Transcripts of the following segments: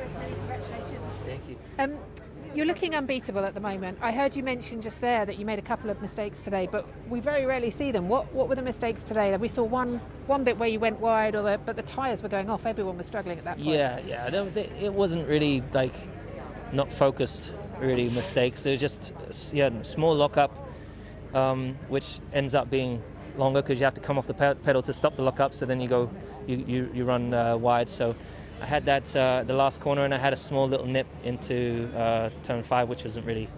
Personally, congratulations. Thank you. You're looking unbeatable at the moment. I heard you mention just there that you made a couple of mistakes today, but we very rarely see them. What were the mistakes today? We saw one bit where you went wide, but the tyres were going off. Everyone was struggling at that point. Yeah. It wasn't really like not focused, really mistakes. It was just small lockup, which ends up being longer because you have to come off the pedal to stop the lockup. So then you run wide. So I had that the last corner, and I had a small little nip into turn 5, which really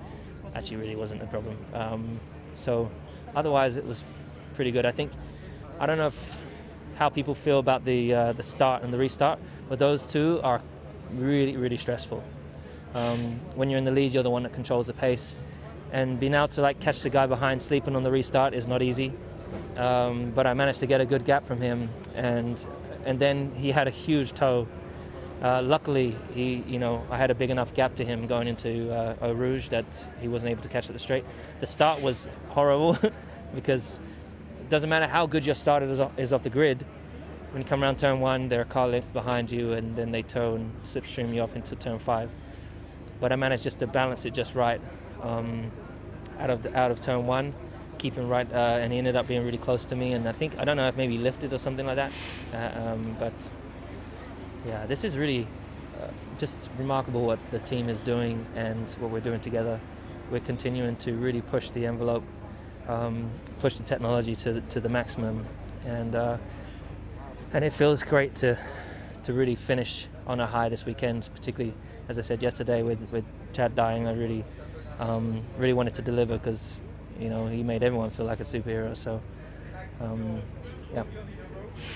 wasn't a problem. So otherwise, it was pretty good. I don't know how people feel about the start and the restart, but those two are really, really stressful. When you're in the lead, you're the one that controls the pace, and being able to catch the guy behind sleeping on the restart is not easy. But I managed to get a good gap from him, and then he had a huge toe. Luckily, I had a big enough gap to him going into Eau Rouge that he wasn't able to catch at the straight. The start was horrible because it doesn't matter how good your start is off the grid. When you come around turn 1, they're a car length behind you, and then they tow and slipstream you off into turn 5. But I managed just to balance it just right out of turn 1, keep him right, and he ended up being really close to me. And I don't know if maybe he lifted or something like that, but. Yeah, this is really just remarkable what the team is doing and what we're doing together. We're continuing to really push the envelope, push the technology to the maximum, and it feels great to really finish on a high this weekend. Particularly, as I said yesterday, with Chad dying, I really wanted to deliver because he made everyone feel like a superhero. So, yeah.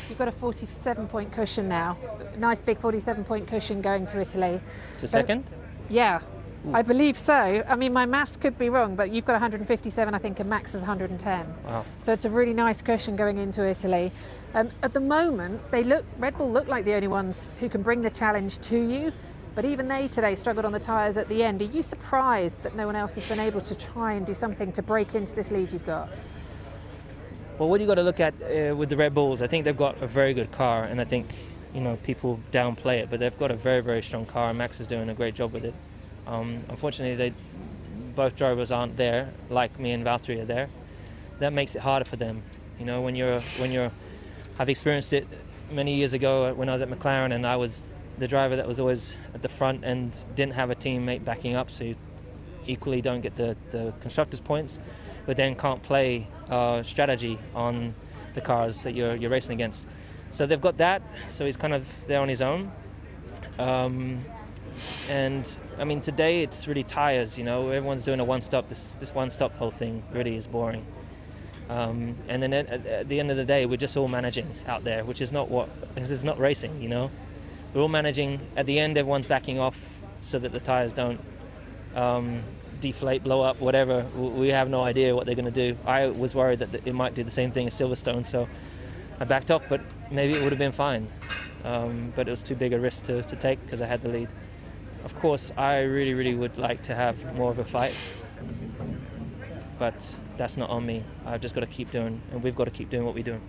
You've got a 47-point cushion now. Nice big 47-point cushion going to Italy. To second? Yeah, Ooh. I believe so. I mean, my maths could be wrong, but you've got 157, I think, and Max is 110. Wow. So it's a really nice cushion going into Italy. At the moment, Red Bull look like the only ones who can bring the challenge to you, but even they today struggled on the tyres at the end. Are you surprised that no one else has been able to try and do something to break into this lead you've got? Well, what you got to look at with the Red Bulls, I think they've got a very good car, and I think people downplay it, but they've got a very, very strong car, and Max is doing a great job with it. Unfortunately, both drivers aren't there, like me and Valtteri are there. That makes it harder for them. I've experienced it many years ago when I was at McLaren, and I was the driver that was always at the front and didn't have a teammate backing up, so you equally don't get the constructors' points, but then can't play strategy on the cars that you're racing against. So they've got that, so he's kind of there on his own. And I mean, today it's really tires, everyone's doing a one-stop. This one-stop whole thing really is boring. And then at the end of the day, we're just all managing out there, which is not this is not racing, We're all managing. At the end, everyone's backing off so that the tires don't deflate, blow up, whatever. We have no idea what they're going to do. I was worried that it might do the same thing as Silverstone, so I backed off, but maybe it would have been fine. But it was too big a risk to take because I had the lead. Of course, I really, really would like to have more of a fight, but that's not on me. I've just got to keep doing, and we've got to keep doing what we're doing.